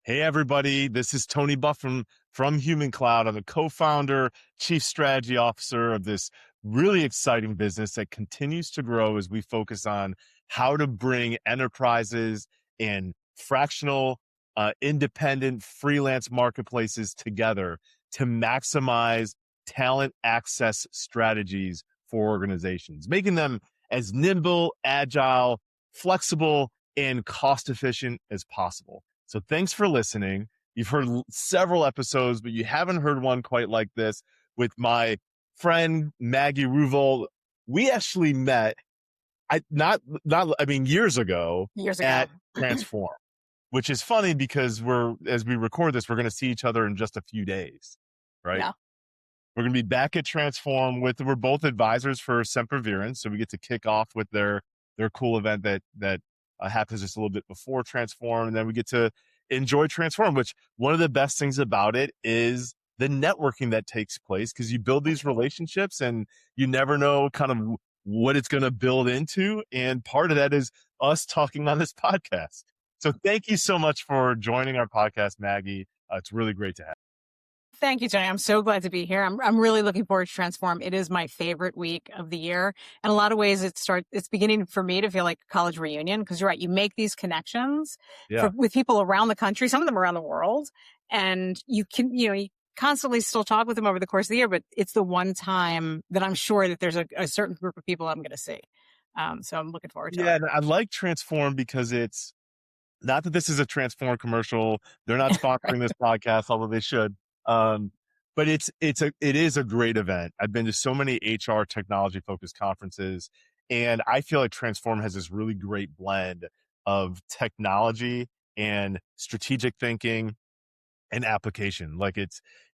Hey, everybody. This is Tony Buff from Human Cloud. I'm the co-founder, chief strategy officer of this really exciting business that continues to grow as we focus on how to bring enterprises and fractional, independent freelance marketplaces together to maximize talent access strategies for organizations, making them as nimble, agile, flexible, and cost efficient as possible. So thanks for listening. You've heard several episodes, but you haven't heard one quite like this with my friend Maggie Ruvoldt. We actually met years ago at Transform, which is funny because as we record this, we're going to see each other in just a few days, right? Yeah. We're going to be back at Transform we're both advisors for Sempervirens. So we get to kick off with their cool event that happens just a little bit before Transform. And then we get to enjoy Transform, which one of the best things about it is the networking that takes place, because you build these relationships and you never know kind of what it's going to build into. And part of that is us talking on this podcast. So thank you so much for joining our podcast, Maggie. It's really great to have you. Thank you, Tony. I'm so glad to be here. I'm really looking forward to Transform. It is my favorite week of the year. In a lot of ways, it's beginning for me to feel like a college reunion, because you're right. You make these connections with people around the country, some of them around the world, and you constantly still talk with them over the course of the year, but it's the one time that I'm sure that there's a certain group of people I'm going to see. So I'm looking forward to it. Yeah, and I like Transform because it's not that this is a Transform commercial. They're not sponsoring this podcast, although they should. But it is a great event. I've been to so many HR technology focused conferences, and I feel like Transform has this really great blend of technology and strategic thinking and application. Like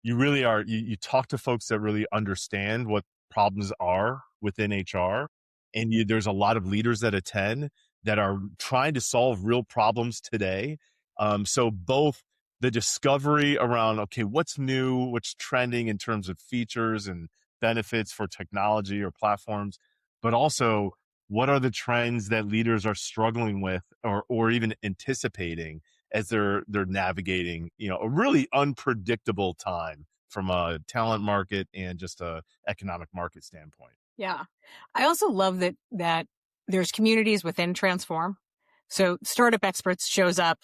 you talk to folks that really understand what problems are within HR, and there's a lot of leaders that attend that are trying to solve real problems today. So both the discovery around, okay, what's new, what's trending in terms of features and benefits for technology or platforms, but also what are the trends that leaders are struggling with or even anticipating as they're navigating, a really unpredictable time from a talent market and just a economic market standpoint. Yeah. I also love that there's communities within Transform. So Startup Experts shows up,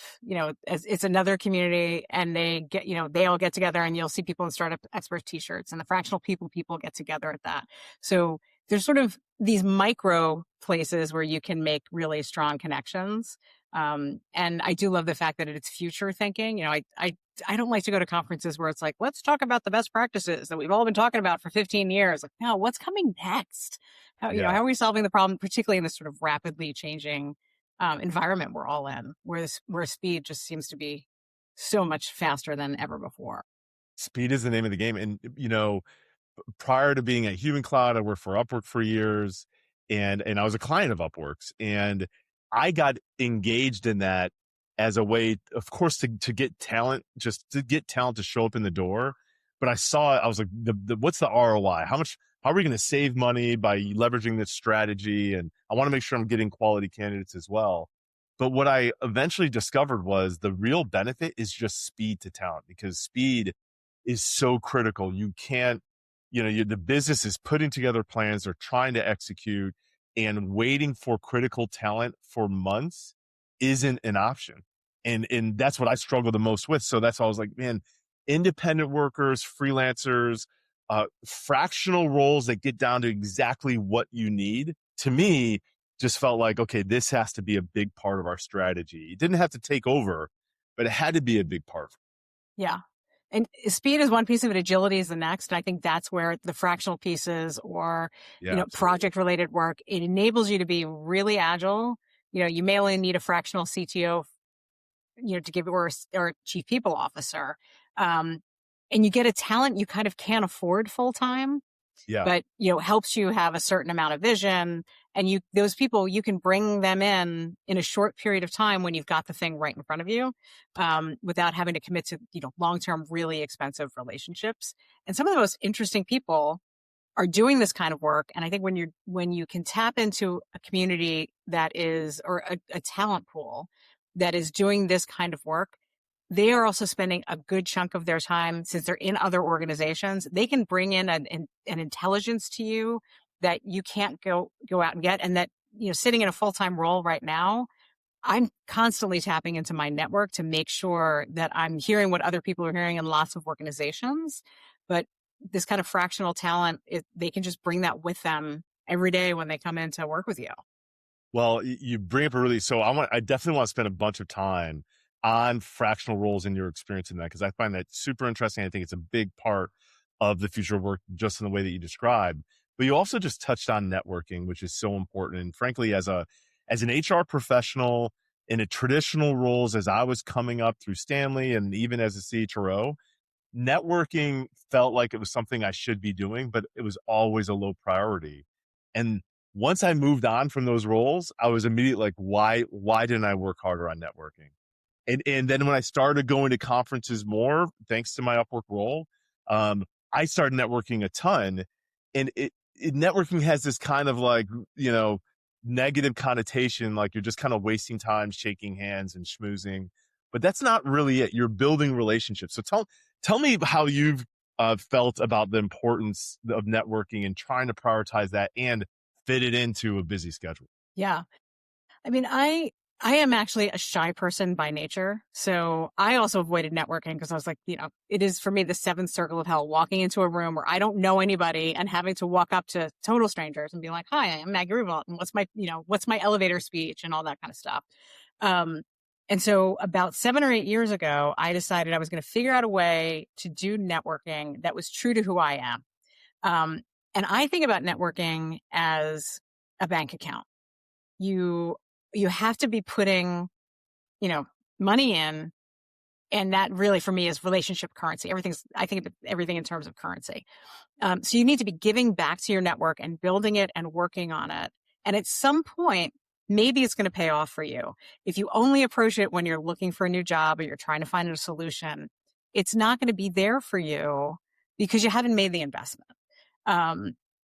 as it's another community, and they all get together, and you'll see people in Startup Experts t-shirts, and the Fractional people get together at that. So there's sort of these micro places where you can make really strong connections. And I do love the fact that it's future thinking. I don't like to go to conferences where it's like, let's talk about the best practices that we've all been talking about for 15 years. Like, no, what's coming next? How are we solving the problem, particularly in this sort of rapidly changing environment we're all in, where speed just seems to be so much faster than ever before. Speed is the name of the game. And, prior to being at Human Cloud, I worked for Upwork for years, and I was a client of Upwork's, and I got engaged in that as a way, of course, to get talent, just to get talent to show up in the door. But I was like, what's the ROI? How are we going to save money by leveraging this strategy? And I want to make sure I'm getting quality candidates as well. But what I eventually discovered was the real benefit is just speed to talent, because speed is so critical. You can't, the business is putting together plans, they're trying to execute, and waiting for critical talent for months isn't an option. And that's what I struggle the most with. So that's why I was like, man, independent workers, freelancers, fractional roles that get down to exactly what you need, to me, just felt like, okay, this has to be a big part of our strategy. It didn't have to take over, but it had to be a big part. Yeah. And speed is one piece of it. Agility is the next. And I think that's where the fractional pieces or, project related work, it enables you to be really agile. You may only need a fractional CTO, to give or a chief people officer. And you get a talent you kind of can't afford full time. Yeah. But, helps you have a certain amount of vision, and those people, you can bring them in a short period of time when you've got the thing right in front of you, without having to commit to, long-term, really expensive relationships. And some of the most interesting people are doing this kind of work. And I think when you can tap into a community that is, or a talent pool that is doing this kind of work, they are also spending a good chunk of their time, since they're in other organizations, they can bring in an intelligence to you that you can't go out and get. And that, sitting in a full-time role right now, I'm constantly tapping into my network to make sure that I'm hearing what other people are hearing in lots of organizations. But this kind of fractional talent, they can just bring that with them every day when they come in to work with you. Well, you bring up I definitely want to spend a bunch of time on fractional roles and your experience in that, because I find that super interesting. I think it's a big part of the future of work, just in the way that you described. But you also just touched on networking, which is so important. And frankly, as an HR professional in a traditional roles, as I was coming up through Stanley and even as a CHRO, networking felt like it was something I should be doing, but it was always a low priority. And once I moved on from those roles, I was immediately like, why didn't I work harder on networking? And then when I started going to conferences more, thanks to my Upwork role, I started networking a ton. And networking has this kind of like, negative connotation, like you're just kind of wasting time shaking hands and schmoozing. But that's not really it. You're building relationships. So tell me how you've felt about the importance of networking and trying to prioritize that and fit it into a busy schedule. Yeah. I mean, I am actually a shy person by nature. So I also avoided networking because I was like, it is for me the seventh circle of hell, walking into a room where I don't know anybody and having to walk up to total strangers and be like, hi, I'm Maggie Ruvoldt. And what's my elevator speech and all that kind of stuff. And so about 7 or 8 years ago, I decided I was going to figure out a way to do networking that was true to who I am. And I think about networking as a bank account. You have to be putting, money in. And that really, for me, is relationship currency. I think of everything in terms of currency. So you need to be giving back to your network and building it and working on it. And at some point, maybe it's going to pay off for you. If you only approach it when you're looking for a new job or you're trying to find a solution, it's not going to be there for you because you haven't made the investment.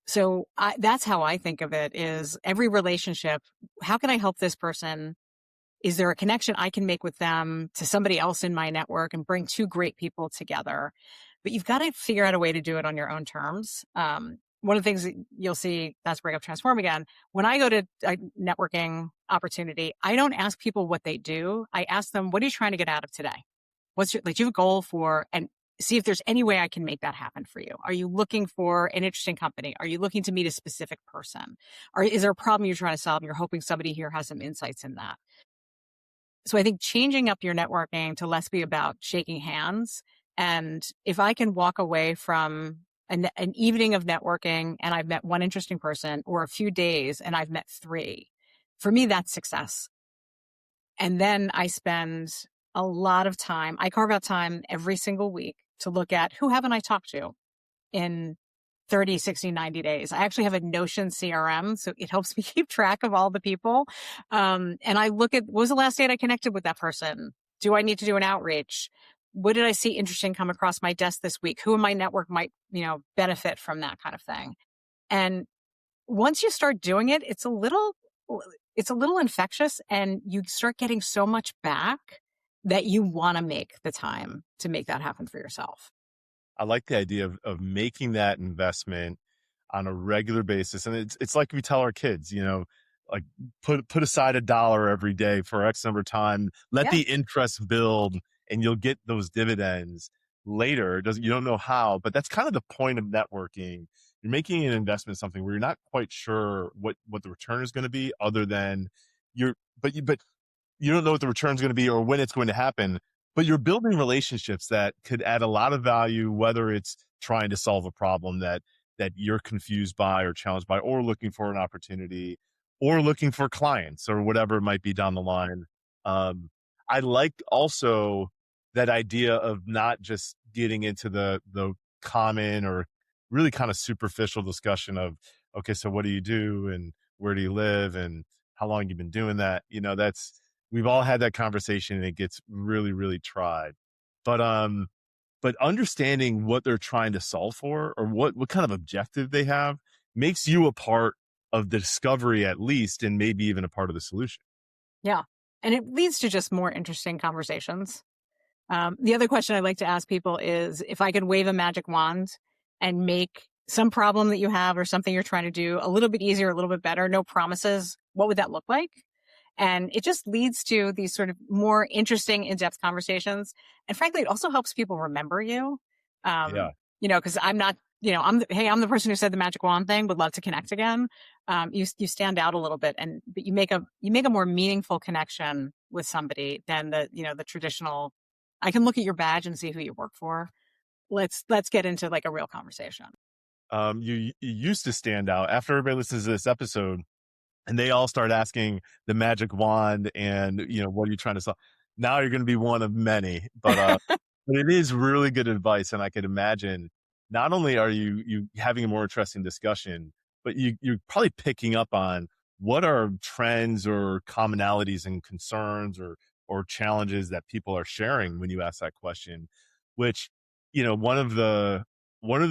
So that's how I think of it, is every relationship. How can I help this person? Is there a connection I can make with them to somebody else in my network and bring two great people together? But you've got to figure out a way to do it on your own terms. One of the things that you'll see, not to bring up Transform again, when I go to a networking opportunity, I don't ask people what they do. I ask them, what are you trying to get out of today? Do you have a goal for, and see if there's any way I can make that happen for you. Are you looking for an interesting company? Are you looking to meet a specific person? Or is there a problem you're trying to solve and you're hoping somebody here has some insights in that? So I think changing up your networking to less be about shaking hands. And if I can walk away from an evening of networking and I've met one interesting person, or a few days and I've met 3, for me, that's success. And then I spend a lot of time. I carve out time every single week to look at who haven't I talked to in 30, 60, 90 days. I actually have a Notion CRM, so it helps me keep track of all the people. And I look at, what was the last date I connected with that person? Do I need to do an outreach? What did I see interesting come across my desk this week? Who in my network might, benefit from that kind of thing? And once you start doing it, it's a little infectious, and you start getting so much back that you want to make the time to make that happen for yourself. I like the idea of making that investment on a regular basis. And it's like we tell our kids, like put aside $1 every day for X number of time, let Yeah. the interest build, and you'll get those dividends later. You don't know how, but that's kind of the point of networking. You're making an investment in something where you're not quite sure what the return is going to be, other than but you don't know what the return is going to be or when it's going to happen, but you're building relationships that could add a lot of value, whether it's trying to solve a problem that you're confused by or challenged by, or looking for an opportunity, or looking for clients, or whatever it might be down the line. I like also that idea of not just getting into the common or really kind of superficial discussion of, okay, so what do you do and where do you live and how long you've been doing that? We've all had that conversation, and it gets really, really tried. But understanding what they're trying to solve for, or what kind of objective they have, makes you a part of the discovery, at least, and maybe even a part of the solution. Yeah. And it leads to just more interesting conversations. The other question I like to ask people is, if I could wave a magic wand and make some problem that you have or something you're trying to do a little bit easier, a little bit better, no promises, what would that look like? And it just leads to these sort of more interesting, in-depth conversations. And frankly, it also helps people remember you. Yeah. Because I'm not, I'm the person who said the magic wand thing, would love to connect again. You stand out a little bit, but you make a more meaningful connection with somebody than the traditional, I can look at your badge and see who you work for. Let's get into like a real conversation. You used to stand out after everybody listens to this episode and they all start asking the magic wand and, what are you trying to solve? Now you're going to be one of many, but it is really good advice. And I could imagine not only are you having a more interesting discussion, but you're probably picking up on what are trends or commonalities and concerns or challenges that people are sharing when you ask that question, which, one of the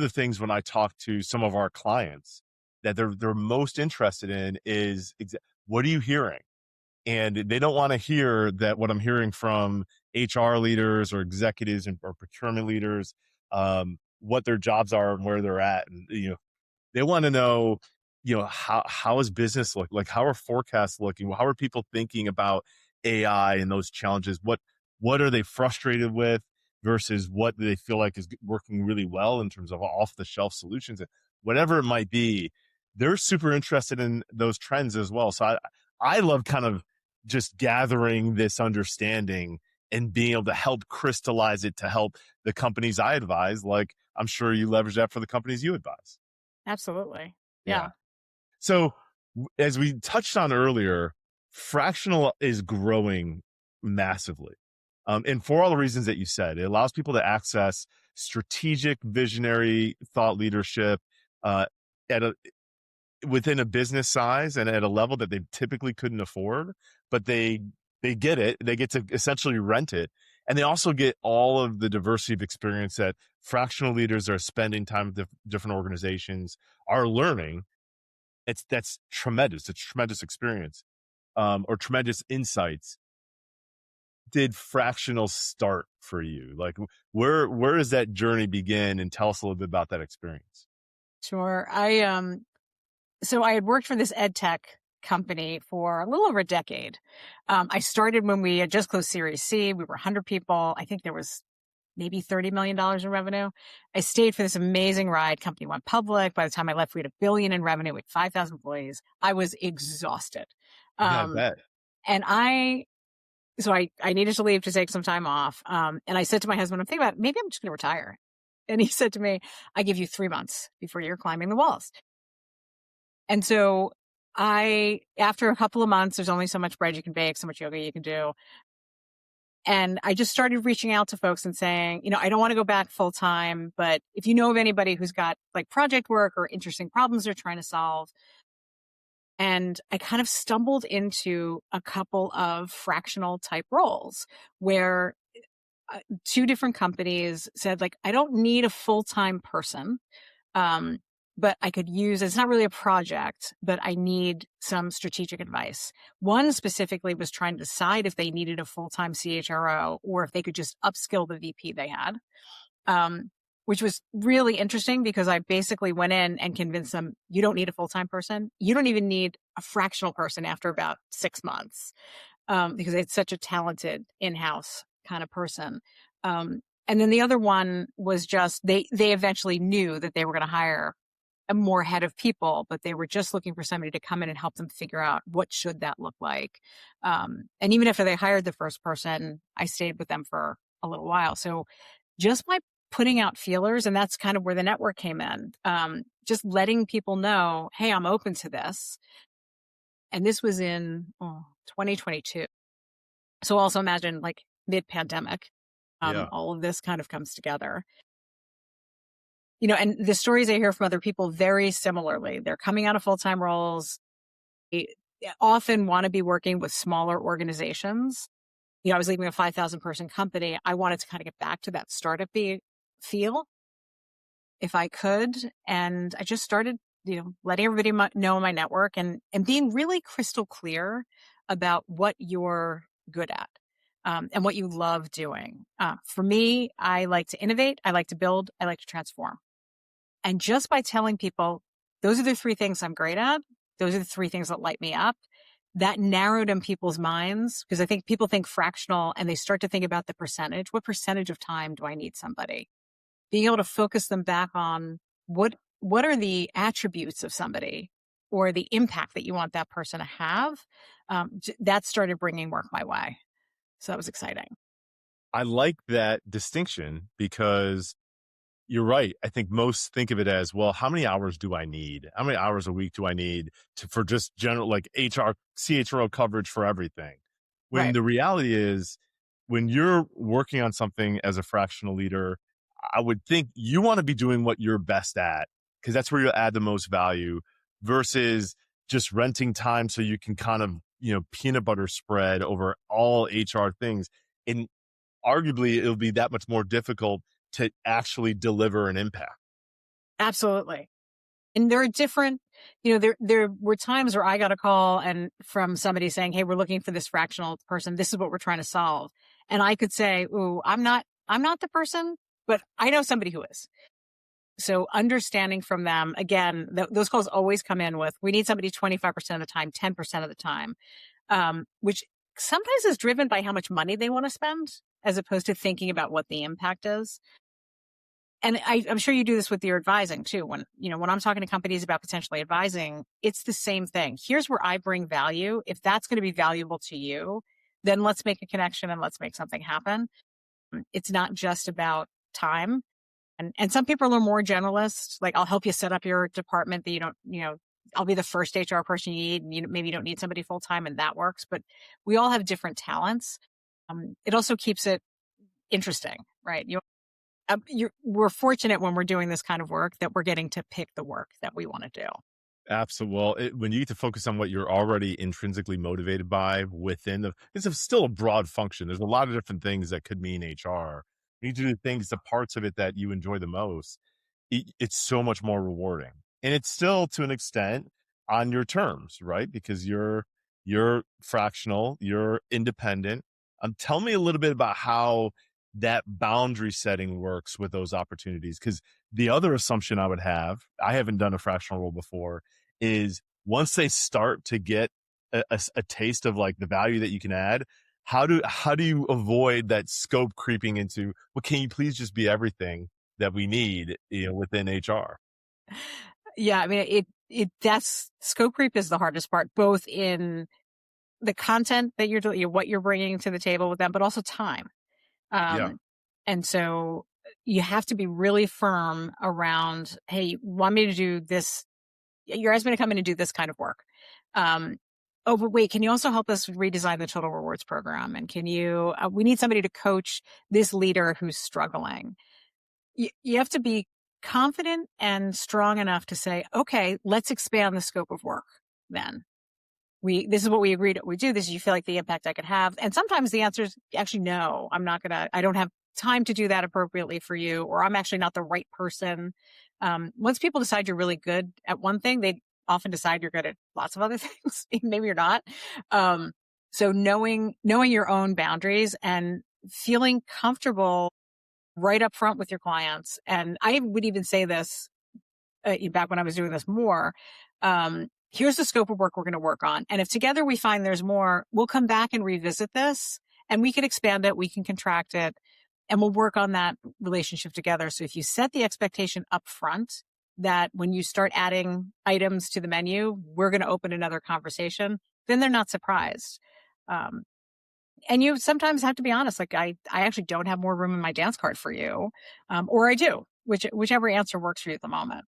things when I talk to some of our clients that they're most interested in is what are you hearing? And they don't want to hear that what I'm hearing from HR leaders or executives or procurement leaders, what their jobs are and where they're at. And, they want to know, how is business look like? How are forecasts looking? How are people thinking about AI and those challenges? What are they frustrated with versus what do they feel like is working really well in terms of off the shelf solutions? And whatever it might be, they're super interested in those trends as well. So I love kind of just gathering this understanding and being able to help crystallize it to help the companies I advise. Like I'm sure you leverage that for the companies you advise. Absolutely. Yeah. Yeah. So as we touched on earlier, fractional is growing massively. And for all the reasons that you said, it allows people to access strategic, visionary thought leadership, at within a business size and at a level that they typically couldn't afford, but they get it. They get to essentially rent it. And they also get all of the diversity of experience that fractional leaders are spending time with different organizations are learning. That's tremendous. It's a tremendous experience, or tremendous insights. Did fractional start for you? Like where does that journey begin? And tell us a little bit about that experience. Sure. So I had worked for this EdTech company for a little over a decade. I started when we had just closed Series C. We were 100 people. I think there was maybe $30 million in revenue. I stayed for this amazing ride. Company went public. By the time I left, we had $1 billion in revenue with 5,000 employees. I was exhausted. Yeah, I Um, bet. and so I needed to leave to take some time off. And I said to my husband, I'm thinking about maybe I'm just going to retire. And he said to me, I give you 3 months before you're climbing the walls. And so after a couple of months, there's only so much bread you can bake, so much yoga you can do. And I just started reaching out to folks and saying, I don't want to go back full time, but if you know of anybody who's got like project work or interesting problems they're trying to solve. And I kind of stumbled into a couple of fractional type roles where 2 different companies said, like, I don't need a full-time person. But I could use, it's not really a project, but I need some strategic advice. One specifically was trying to decide if they needed a full-time CHRO or if they could just upskill the VP they had, which was really interesting because I basically went in and convinced them, you don't need a full-time person. You don't even need a fractional person after about 6 months, because it's such a talented in-house kind of person. And then the other one was just, they eventually knew that they were going to hire a more head of people, but they were just looking for somebody to come in and help them figure out what should that look like. And even after they hired the first person, I stayed with them for a little while. So just by putting out feelers, and that's kind of where the network came in, just letting people know, hey, I'm open to this. And this was in 2022. So also imagine like mid-pandemic, Yeah. all of this kind of comes together. And the stories I hear from other people very similarly. They're coming out of full-time roles. They often want to be working with smaller organizations. I was leaving a 5,000 person company. I wanted to kind of get back to that startup-y feel if I could. And I just started, letting everybody know in my network and being really crystal clear about what you're good at. and what you love doing. For me, I like to innovate, I like to build, I like to transform. And just by telling people, those are the three things I'm great at, those are the three things that light me up, that narrowed in people's minds, because I think people think fractional and they start to think about the percentage. What percentage of time do I need somebody? Being able to focus them back on what are the attributes of somebody or the impact that you want that person to have, that started bringing work my way. So that was exciting. I like that distinction because you're right. I think most think of it as, well, how many hours do I need? How many hours a week do I need for just general like HR, CHRO coverage for everything? When Right. the reality is, when you're working on something as a fractional leader, I would think you want to be doing what you're best at because that's where you'll add the most value versus just renting time so you can kind of, peanut butter spread over all HR things. And arguably it'll be that much more difficult to actually deliver an impact. Absolutely. And there are different, there were times where I got a call and from somebody saying, hey, we're looking for this fractional person. This is what we're trying to solve. And I could say, ooh, I'm not the person, but I know somebody who is. So understanding from them, again, those calls always come in with, we need somebody 25% of the time, 10% of the time, which sometimes is driven by how much money they want to spend as opposed to thinking about what the impact is. And I'm sure you do this with your advising too. When I'm talking to companies about potentially advising, it's the same thing. Here's where I bring value. If that's going to be valuable to you, then let's make a connection and let's make something happen. It's not just about time. And some people are more generalist. Like, I'll help you set up your department that you don't, I'll be the first HR person you need. And maybe you don't need somebody full time, and that works. But we all have different talents. It also keeps it interesting, right? We're fortunate when we're doing this kind of work that we're getting to pick the work that we want to do. Absolutely. Well, when you get to focus on what you're already intrinsically motivated by it's still a broad function. There's a lot of different things that could mean HR. You need to do the parts of it that you enjoy the most. It's so much more rewarding, and it's still to an extent on your terms, right? Because you're fractional, you're independent. Tell me a little bit about how that boundary setting works with those opportunities. Because the other assumption I would have, I haven't done a fractional role before, is once they start to get a taste of like the value that you can add, how do you avoid that scope creeping into, well, can you please just be everything that we need, within HR? Yeah, I mean, that's scope creep is the hardest part, both in the content that you're doing, what you're bringing to the table with them, but also time. Yeah. And so you have to be really firm around, hey, you want me to do this? You're asking me to come in and do this kind of work. Oh, but wait, can you also help us redesign the total rewards program? And we need somebody to coach this leader who's struggling. You have to be confident and strong enough to say, okay, let's expand the scope of work then. This is what we agreed we do. This, you feel like the impact I could have. And sometimes the answer is actually, no, I don't have time to do that appropriately for you, or I'm actually not the right person. Once people decide you're really good at one thing, they often decide you're good at lots of other things. Maybe you're not. So knowing your own boundaries and feeling comfortable right up front with your clients. And I would even say this back when I was doing this more. Here's the scope of work we're going to work on. And if together we find there's more, we'll come back and revisit this, and we can expand it, we can contract it, and we'll work on that relationship together. So if you set the expectation up front that when you start adding items to the menu, we're going to open another conversation, then they're not surprised. And you sometimes have to be honest, like, I actually don't have more room in my dance card for you. Or I do, whichever answer works for you at the moment.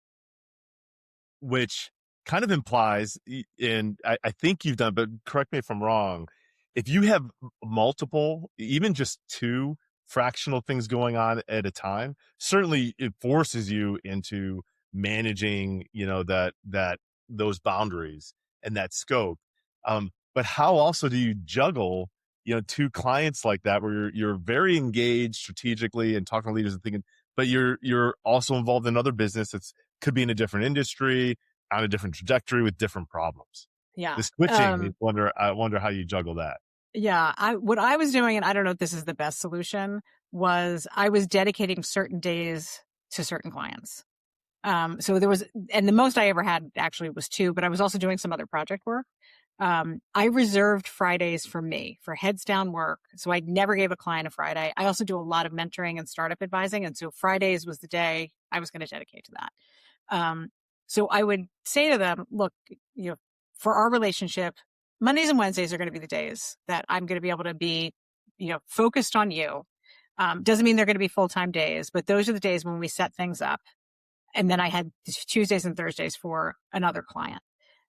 Which kind of implies, and I think you've done, but correct me if I'm wrong, if you have multiple, even just two fractional things going on at a time, certainly it forces you into managing, those boundaries and that scope. But how also do you juggle, two clients like that, where you're very engaged strategically and talking to leaders and thinking, but you're also involved in other business that's could be in a different industry, on a different trajectory with different problems. Yeah. The switching, I wonder how you juggle that. Yeah. What I was doing, and I don't know if this is the best solution, was I was dedicating certain days to certain clients. So there was, and the most I ever had actually was 2, but I was also doing some other project work. I reserved Fridays for me, for heads down work. So I never gave a client a Friday. I also do a lot of mentoring and startup advising. And so Fridays was the day I was going to dedicate to that. Um, so I would say to them, look, for our relationship, Mondays and Wednesdays are going to be the days that I'm going to be able to be, focused on you. Doesn't mean they're going to be full-time days, but those are the days when we set things up. And then I had Tuesdays and Thursdays for another client.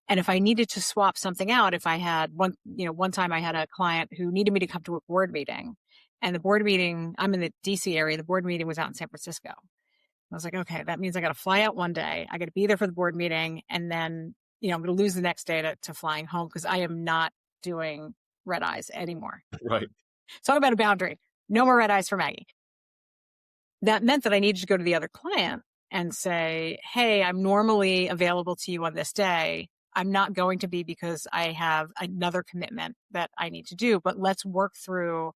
And if I needed to swap something out, if I had one time I had a client who needed me to come to a board meeting, and the board meeting, I'm in the DC area, the board meeting was out in San Francisco. I was like, okay, that means I got to fly out one day. I got to be there for the board meeting. And then, I'm going to lose the next day to flying home because I am not doing red eyes anymore. Right. Talk about a boundary. No more red eyes for Maggie. That meant that I needed to go to the other client and say, hey, I'm normally available to you on this day. I'm not going to be because I have another commitment that I need to do, but let's work through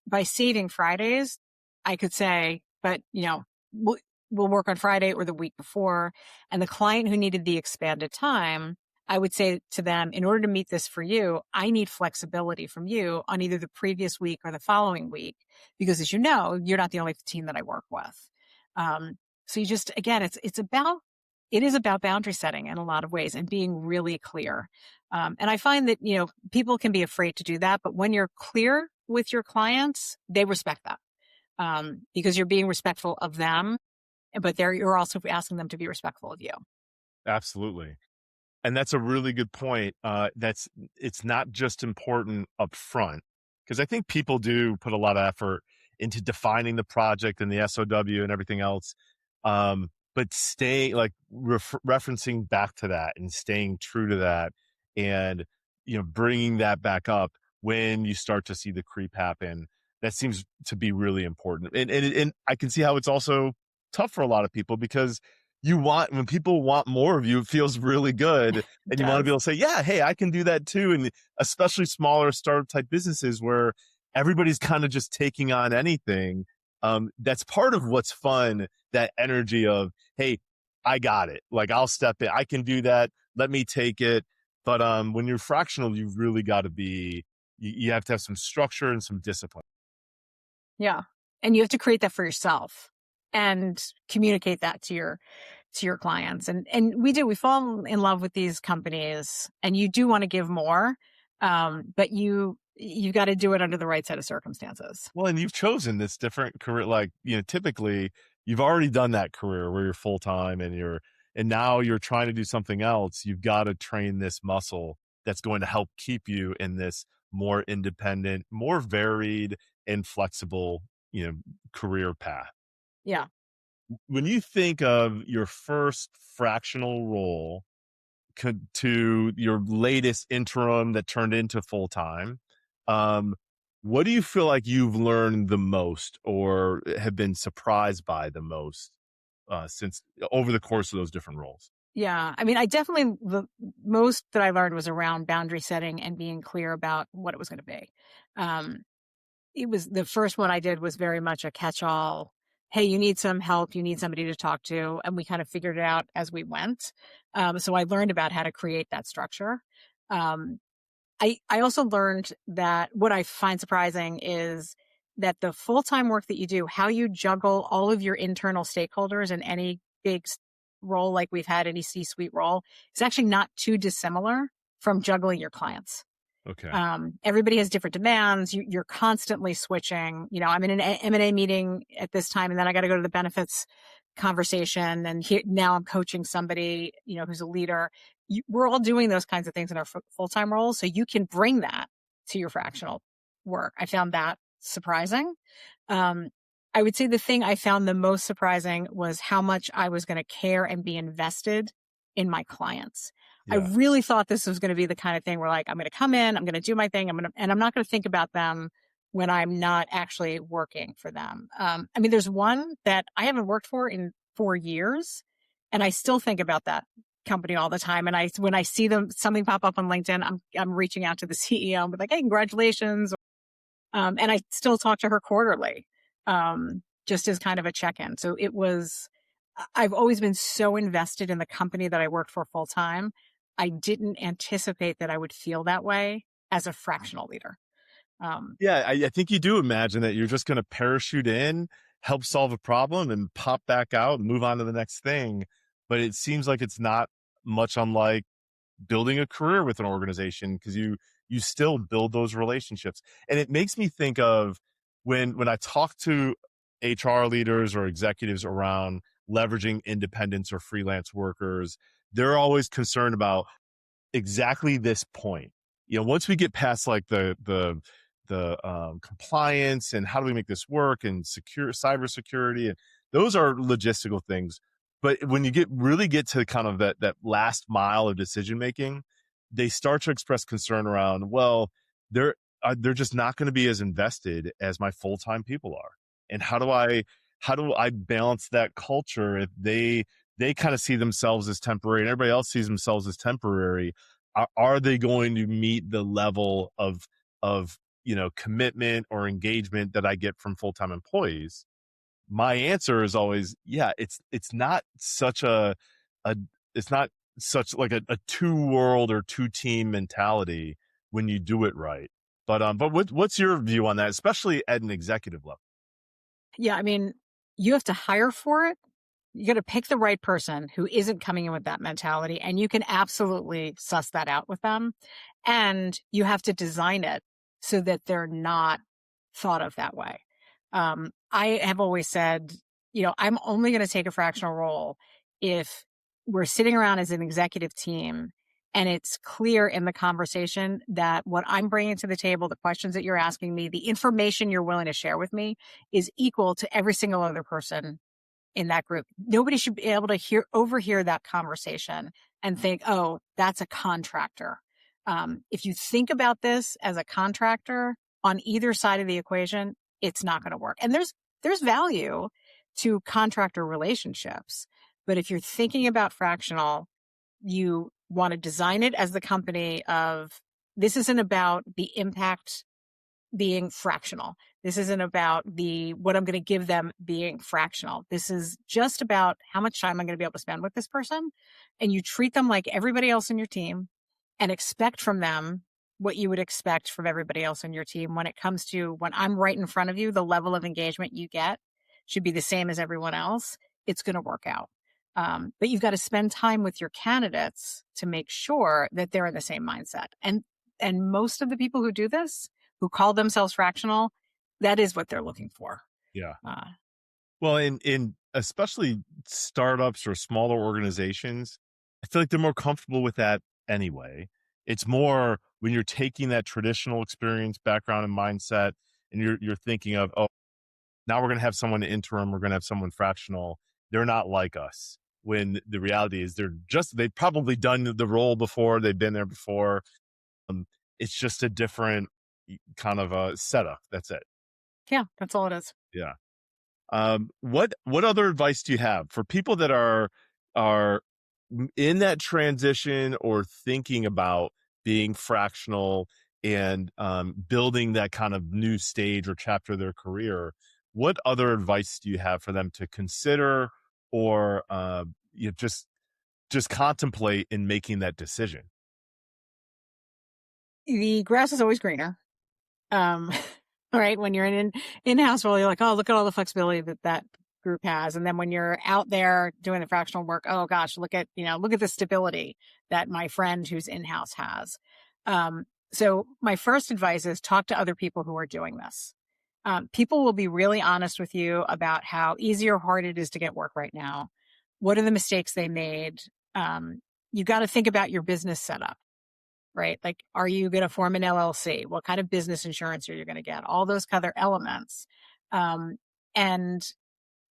by saving Fridays. I could say, but we'll work on Friday or the week before. And the client who needed the expanded time, I would say to them, in order to meet this for you, I need flexibility from you on either the previous week or the following week, because as you know, you're not the only team that I work with. So you just, again, it is about boundary setting in a lot of ways and being really clear. And I find that, people can be afraid to do that, but when you're clear with your clients, they respect that. Because you're being respectful of them, but you're also asking them to be respectful of you. Absolutely. And that's a really good point. It's not just important up front, because I think people do put a lot of effort into defining the project and the SOW and everything else. But stay like referencing back to that and staying true to that, and bringing that back up when you start to see the creep happen. That seems to be really important, and I can see how it's also tough for a lot of people, because when people want more of you, it feels really good. It And you want to be does. able to say, yeah, hey, I can do that too. And especially smaller startup type businesses where everybody's kind of just taking on anything. That's part of what's fun, that energy of, hey, I got it. Like, I'll step in. I can do that. Let me take it. But when you're fractional, you've really got to you have to have some structure and some discipline. Yeah. And you have to create that for yourself and communicate that to your clients. And we fall in love with these companies, and you do want to give more. But you got to do it under the right set of circumstances. Well, and you've chosen this different career. Like, typically you've already done that career where you're full time and now you're trying to do something else. You've got to train this muscle that's going to help keep you in this more independent, more varied and flexible, career path. Yeah. When you think of your first fractional role to your latest interim that turned into full time, what do you feel like you've learned the most or have been surprised by the most since over the course of those different roles? Yeah. I mean, the most that I learned was around boundary setting and being clear about what it was going to be. It was the first one I did was very much a catch-all. Hey, you need some help. You need somebody to talk to. And we kind of figured it out as we went. So I learned about how to create that structure. I also learned that what I find surprising is that the full-time work that you do, how you juggle all of your internal stakeholders in any big role like we've had, any C-suite role, is actually not too dissimilar from juggling your clients. Okay. Everybody has different demands. You're constantly switching. I'm in an M&A meeting at this time, and then I got to go to the benefits conversation. And now I'm coaching somebody, who's a leader. We're all doing those kinds of things in our full-time roles. So you can bring that to your fractional work. I found that surprising. I would say the thing I found the most surprising was how much I was going to care and be invested in my clients. Yeah. I really thought this was going to be the kind of thing where, like, I'm going to come in, I'm going to do my thing, and I'm not going to think about them when I'm not actually working for them. I mean, there's one that I haven't worked for in 4 years, and I still think about that company all the time. And when I see something pop up on LinkedIn, I'm reaching out to the CEO and be like, hey, congratulations. And I still talk to her quarterly, just as kind of a check-in. So I've always been so invested in the company that I worked for full time. I didn't anticipate that I would feel that way as a fractional leader. Yeah, I think you do imagine that you're just going to parachute in, help solve a problem, and pop back out and move on to the next thing. But it seems like it's not much unlike building a career with an organization, because you still build those relationships. And it makes me think of when I talk to HR leaders or executives around leveraging independents or freelance workers, they're always concerned about exactly this point. Once we get past like the compliance and how do we make this work and cybersecurity, and those are logistical things. But when you really get to kind of that last mile of decision making, they start to express concern around, well, they're just not going to be as invested as my full-time people are. And how do I balance that culture if they kind of see themselves as temporary and everybody else sees themselves as temporary? Are they going to meet the level of commitment or engagement that I get from full-time employees? My answer is always, yeah, it's not such it's not such like a two world or two team mentality when you do it right. But what's your view on that, especially at an executive level? Yeah. I mean, you have to hire for it. You got to pick the right person who isn't coming in with that mentality, and you can absolutely suss that out with them. And you have to design it so that they're not thought of that way. I have always said, I'm only going to take a fractional role if we're sitting around as an executive team and it's clear in the conversation that what I'm bringing to the table, the questions that you're asking me, the information you're willing to share with me is equal to every single other person in that group. Nobody should be able to overhear that conversation and think, oh, that's a contractor. If you think about this as a contractor on either side of the equation, it's not going to work. And there's value to contractor relationships. But if you're thinking about fractional, you want to design it as the company of, this isn't about the impact being fractional. This isn't about what I'm going to give them being fractional. This is just about how much time I'm going to be able to spend with this person. And you treat them like everybody else in your team and expect from them what you would expect from everybody else in your team. When it comes to when I'm right in front of you, the level of engagement you get should be the same as everyone else. It's going to work out. But you've got to spend time with your candidates to make sure that they're in the same mindset. And most of the people who do this, who call themselves fractional, that is what they're looking for. Yeah. Well, in especially startups or smaller organizations, I feel like they're more comfortable with that anyway. It's more when you're taking that traditional experience, background, and mindset, and you're thinking of, oh, now we're going to have someone interim, we're going to have someone fractional. They're not like us. When the reality is they've probably done the role before, they've been there before. It's just a different kind of a setup. That's it. Yeah, that's all it is. Yeah. What other advice do you have for people that are in that transition or thinking about being fractional and building that kind of new stage or chapter of their career? What other advice do you have for them to consider or just contemplate in making that decision? The grass is always greener. Right. When you're in an in-house role, you're like, oh, look at all the flexibility that group has. And then when you're out there doing the fractional work, oh gosh, look at the stability that my friend who's in-house has. So my first advice is talk to other people who are doing this. People will be really honest with you about how easy or hard it is to get work right now. What are the mistakes they made? You got to think about your business setup. Right? Like, are you going to form an LLC? What kind of business insurance are you going to get? All those other elements. And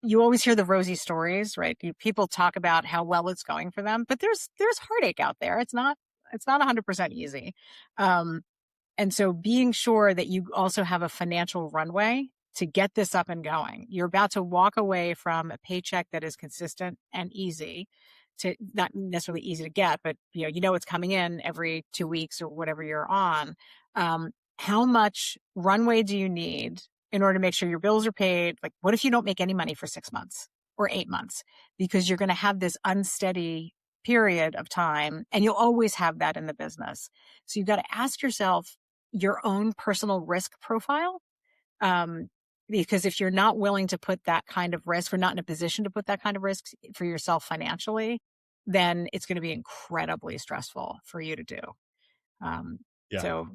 you always hear the rosy stories, right? People talk about how well it's going for them, but there's heartache out there. It's not 100% easy. And so being sure that you also have a financial runway to get this up and going. You're about to walk away from a paycheck that is consistent and easy to not necessarily easy to get, but you know it's coming in every 2 weeks or whatever you're on. How much runway do you need in order to make sure your bills are paid? Like, what if you don't make any money for 6 months or 8 months? Because you're going to have this unsteady period of time, and you'll always have that in the business. So you've got to ask yourself your own personal risk profile. Because if you're not willing to put that kind of risk, or not in a position to put that kind of risk for yourself financially, then it's going to be incredibly stressful for you to do. Yeah. So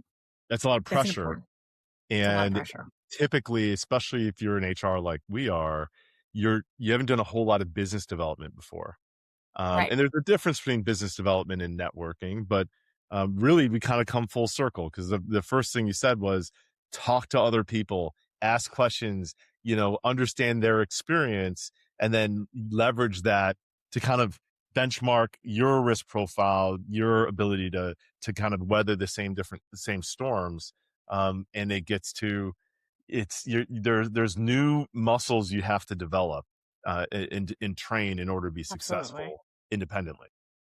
That's a lot of that's an pressure. important, it's a lot of And pressure. typically, especially if you're in HR like we are, you haven't done a whole lot of business development before. Right. And there's a difference between business development and networking, but really we kind of come full circle, because the first thing you said was talk to other people, ask questions, understand their experience, and then leverage that to kind of benchmark your risk profile, your ability to kind of weather the same storms. And it gets to, there's new muscles you have to develop and train in order to be Absolutely. successful independently.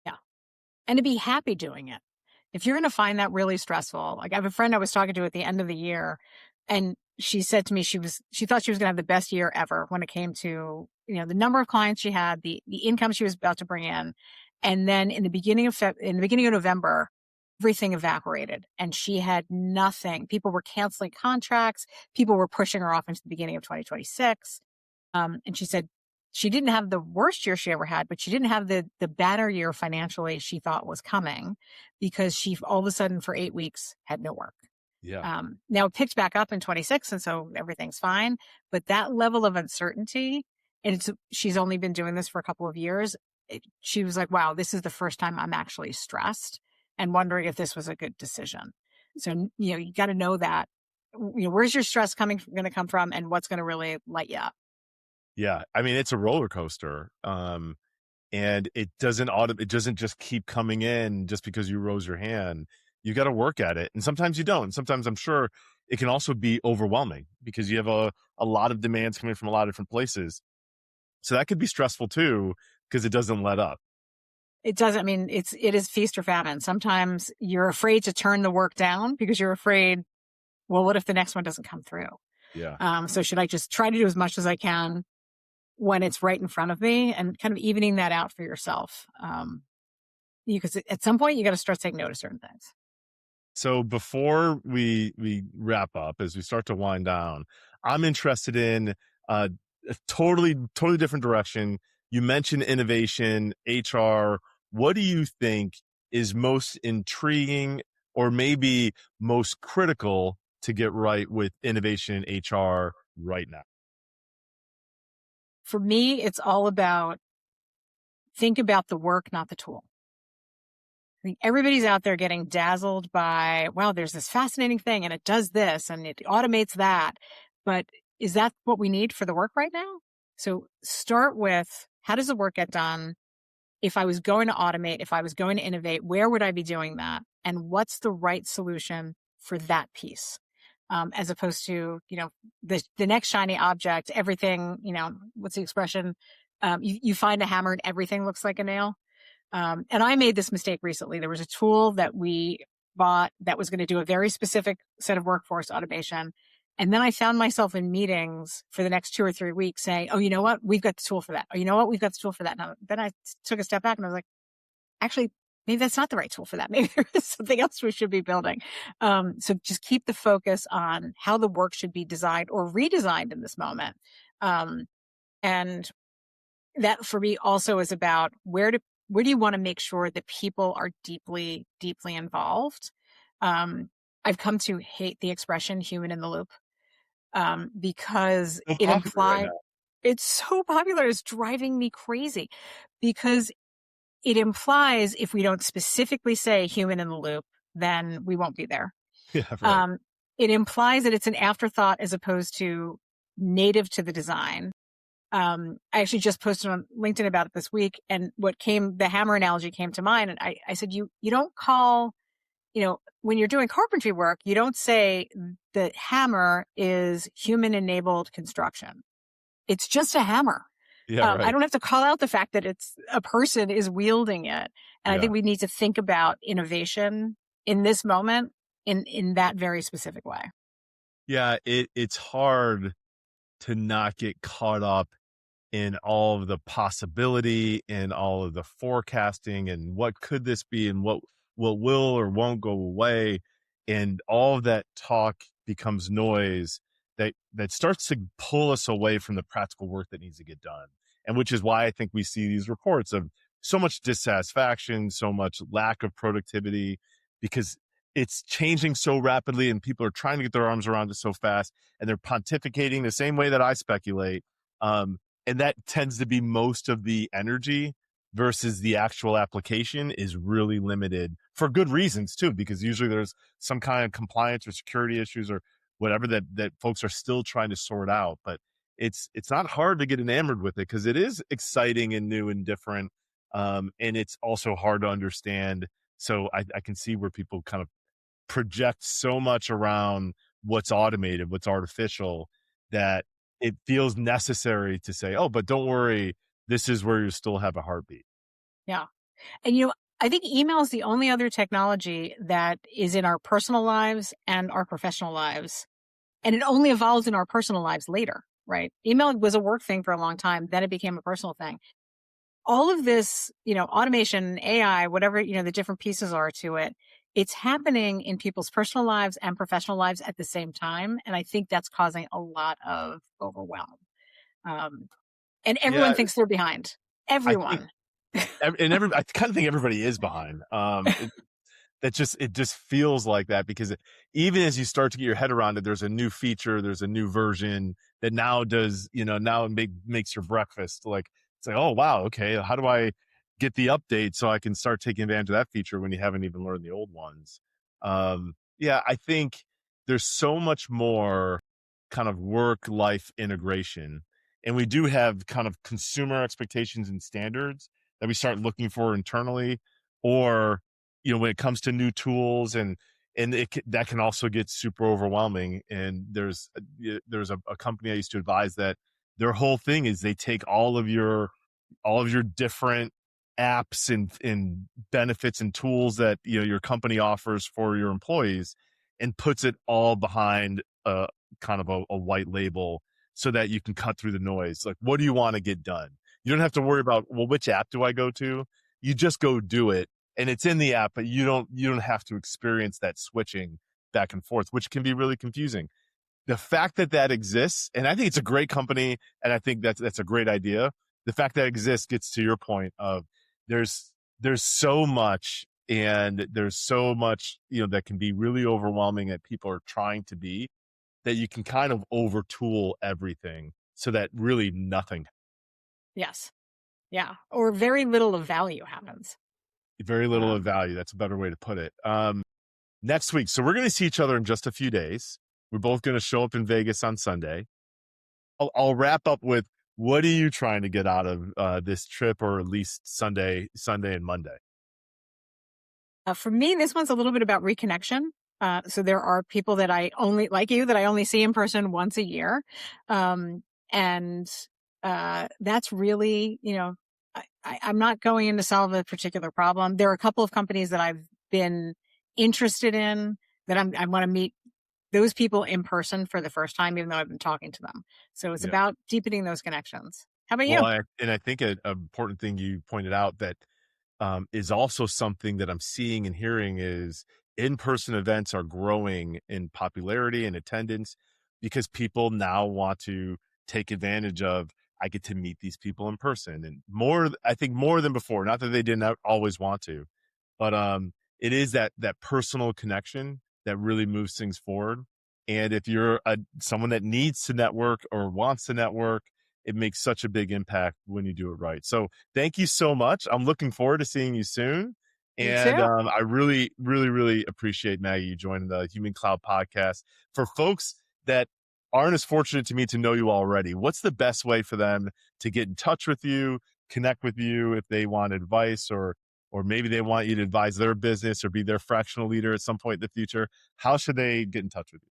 Yeah. And to be happy doing it. If you're going to find that really stressful, like I have a friend I was talking to at the end of the year, and she said to me she thought she was going to have the best year ever when it came to, the number of clients she had, the income she was about to bring in. And then in the beginning of November, everything evaporated and she had nothing. People were canceling contracts. People were pushing her off into the beginning of 2026. And she said she didn't have the worst year she ever had, but she didn't have the better year financially she thought was coming, because she all of a sudden for 8 weeks had no work. Yeah. Now it picked back up in 26, and so everything's fine. But that level of uncertainty, and she's only been doing this for a couple of years. She was like, wow, this is the first time I'm actually stressed and wondering if this was a good decision. So, you got to know that, where's your stress going to come from, and what's going to really light you up. Yeah. I mean, it's a roller coaster. And it doesn't just keep coming in just because you rose your hand. You got to work at it. And sometimes you don't. And sometimes I'm sure it can also be overwhelming because you have a lot of demands coming from a lot of different places. So that could be stressful too, because it doesn't let up. It doesn't. I mean, it is feast or famine. Sometimes you're afraid to turn the work down because you're afraid, well, what if the next one doesn't come through? Yeah. So should I just try to do as much as I can when it's right in front of me, and kind of evening that out for yourself? Because at some point you got to start taking notice of certain things. So before we wrap up, as we start to wind down, I'm interested in a totally different direction. You mentioned innovation, HR. What do you think is most intriguing, or maybe most critical to get right with innovation in HR right now? For me, it's all about think about the work, not the tool. I think everybody's out there getting dazzled by, wow, there's this fascinating thing and it does this and it automates that. But is that what we need for the work right now? So start with, how does the work get done? If I was going to automate, if I was going to innovate, where would I be doing that? And what's the right solution for that piece? As opposed to, the next shiny object, everything, what's the expression? You find a hammer and everything looks like a nail. And I made this mistake recently. There was a tool that we bought that was going to do a very specific set of workforce automation. And then I found myself in meetings for the next 2 or 3 weeks saying, oh, you know what? We've got the tool for that. Oh, you know what? We've got the tool for that. Now, then I took a step back and I was like, actually, maybe that's not the right tool for that. Maybe there is something else we should be building. So just keep the focus on how the work should be designed or redesigned in this moment. And that for me also is about where do you want to make sure that people are deeply, deeply involved? I've come to hate the expression human in the loop, because So it popular right implies, now. it's so popular, it's driving me crazy, because it implies if we don't specifically say human in the loop, then we won't be there. Yeah, right. It implies that it's an afterthought as opposed to native to the design. I actually just posted on LinkedIn about it this week, and the hammer analogy came to mind. And I said, you don't call, when you're doing carpentry work, you don't say the hammer is human enabled construction. It's just a hammer. Yeah, I right. don't have to call out the fact that it's a person is wielding it. And I Yeah. think we need to think about innovation in this moment in that very specific way. Yeah, it's hard to not get caught up in all of the possibility and all of the forecasting and what could this be and what will or won't go away, and all of that talk becomes noise that starts to pull us away from the practical work that needs to get done. And which is why I think we see these reports of so much dissatisfaction, so much lack of productivity, because it's changing so rapidly and people are trying to get their arms around it so fast, and they're pontificating the same way that I speculate. And that tends to be most of the energy, versus the actual application is really limited for good reasons too, because usually there's some kind of compliance or security issues or whatever that folks are still trying to sort out. But it's not hard to get enamored with it because it is exciting and new and different. And it's also hard to understand. So I can see where people kind of project so much around what's automated, what's artificial, that it feels necessary to say, oh, but don't worry, this is where you still have a heartbeat. Yeah. And I think email is the only other technology that is in our personal lives and our professional lives. And it only evolves in our personal lives later, right? Email was a work thing for a long time. Then it became a personal thing. All of this, automation, AI, whatever, the different pieces are to it, it's happening in people's personal lives and professional lives at the same time. And I think that's causing a lot of overwhelm. Um, and everyone Yeah, thinks they're behind. I think, Everyone. I kind of think everybody is behind. It just feels like that because even as you start to get your head around it, there's a new feature, there's a new version that now does, now makes your breakfast. Like, it's like, oh wow, okay, how do I get the update so I can start taking advantage of that feature when you haven't even learned the old ones? Yeah, I think there's so much more kind of work life integration, and we do have kind of consumer expectations and standards that we start looking for internally, or when it comes to new tools, and that can also get super overwhelming. And there's a company I used to advise that their whole thing is they take all of your different apps and benefits and tools that your company offers for your employees, and puts it all behind a kind of a white label, so that you can cut through the noise. Like, what do you want to get done? You don't have to worry about, well, which app do I go to? You just go do it, and it's in the app, but you don't have to experience that switching back and forth, which can be really confusing. The fact that exists, and I think it's a great company, and I think that's a great idea. The fact that it exists gets to your point of there's so much, and there's so much that can be really overwhelming that people are trying to be, that you can kind of over tool everything so that really nothing, Yes. Yeah. Or very little of value happens. very little of Um, value. That's a better way to put it. Next week. So we're going to see each other in just a few days. We're both going to show up in Vegas on Sunday. I'll wrap up with, what are you trying to get out of this trip, or at least Sunday and Monday? for me, this one's a little bit about reconnection. So there are people that I only, like you, that I only see in person once a year. And that's really, I'm not going in to solve a particular problem. There are a couple of companies that I've been interested in that I want to meet those people in person for the first time, even though I've been talking to them. So it's Yeah. about deepening those connections. How about Well, you? I think an important thing you pointed out that is also something that I'm seeing and hearing is, in-person events are growing in popularity and attendance, because people now want to take advantage of, I get to meet these people in person, and I think more than before. Not that they didn't always want to, but it is that personal connection that really moves things forward. And if you're someone that needs to network or wants to network, it makes such a big impact when you do it right. So thank you so much. I'm looking forward to seeing you soon. Me And too. I really, really, really appreciate, Maggie, you joining the Human Cloud podcast. For folks that aren't as fortunate to me to know you already, what's the best way for them to get in touch with you, connect with you, if they want advice, or maybe they want you to advise their business or be their fractional leader at some point in the future? How should they get in touch with you?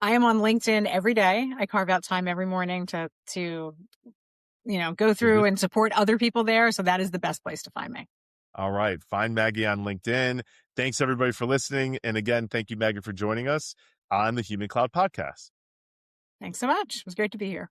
I am on LinkedIn every day. I carve out time every morning to go through and support other people there. So that is the best place to find me. All right. Find Maggie on LinkedIn. Thanks everybody for listening. And again, thank you, Maggie, for joining us on the Human Cloud Podcast. Thanks so much. It was great to be here.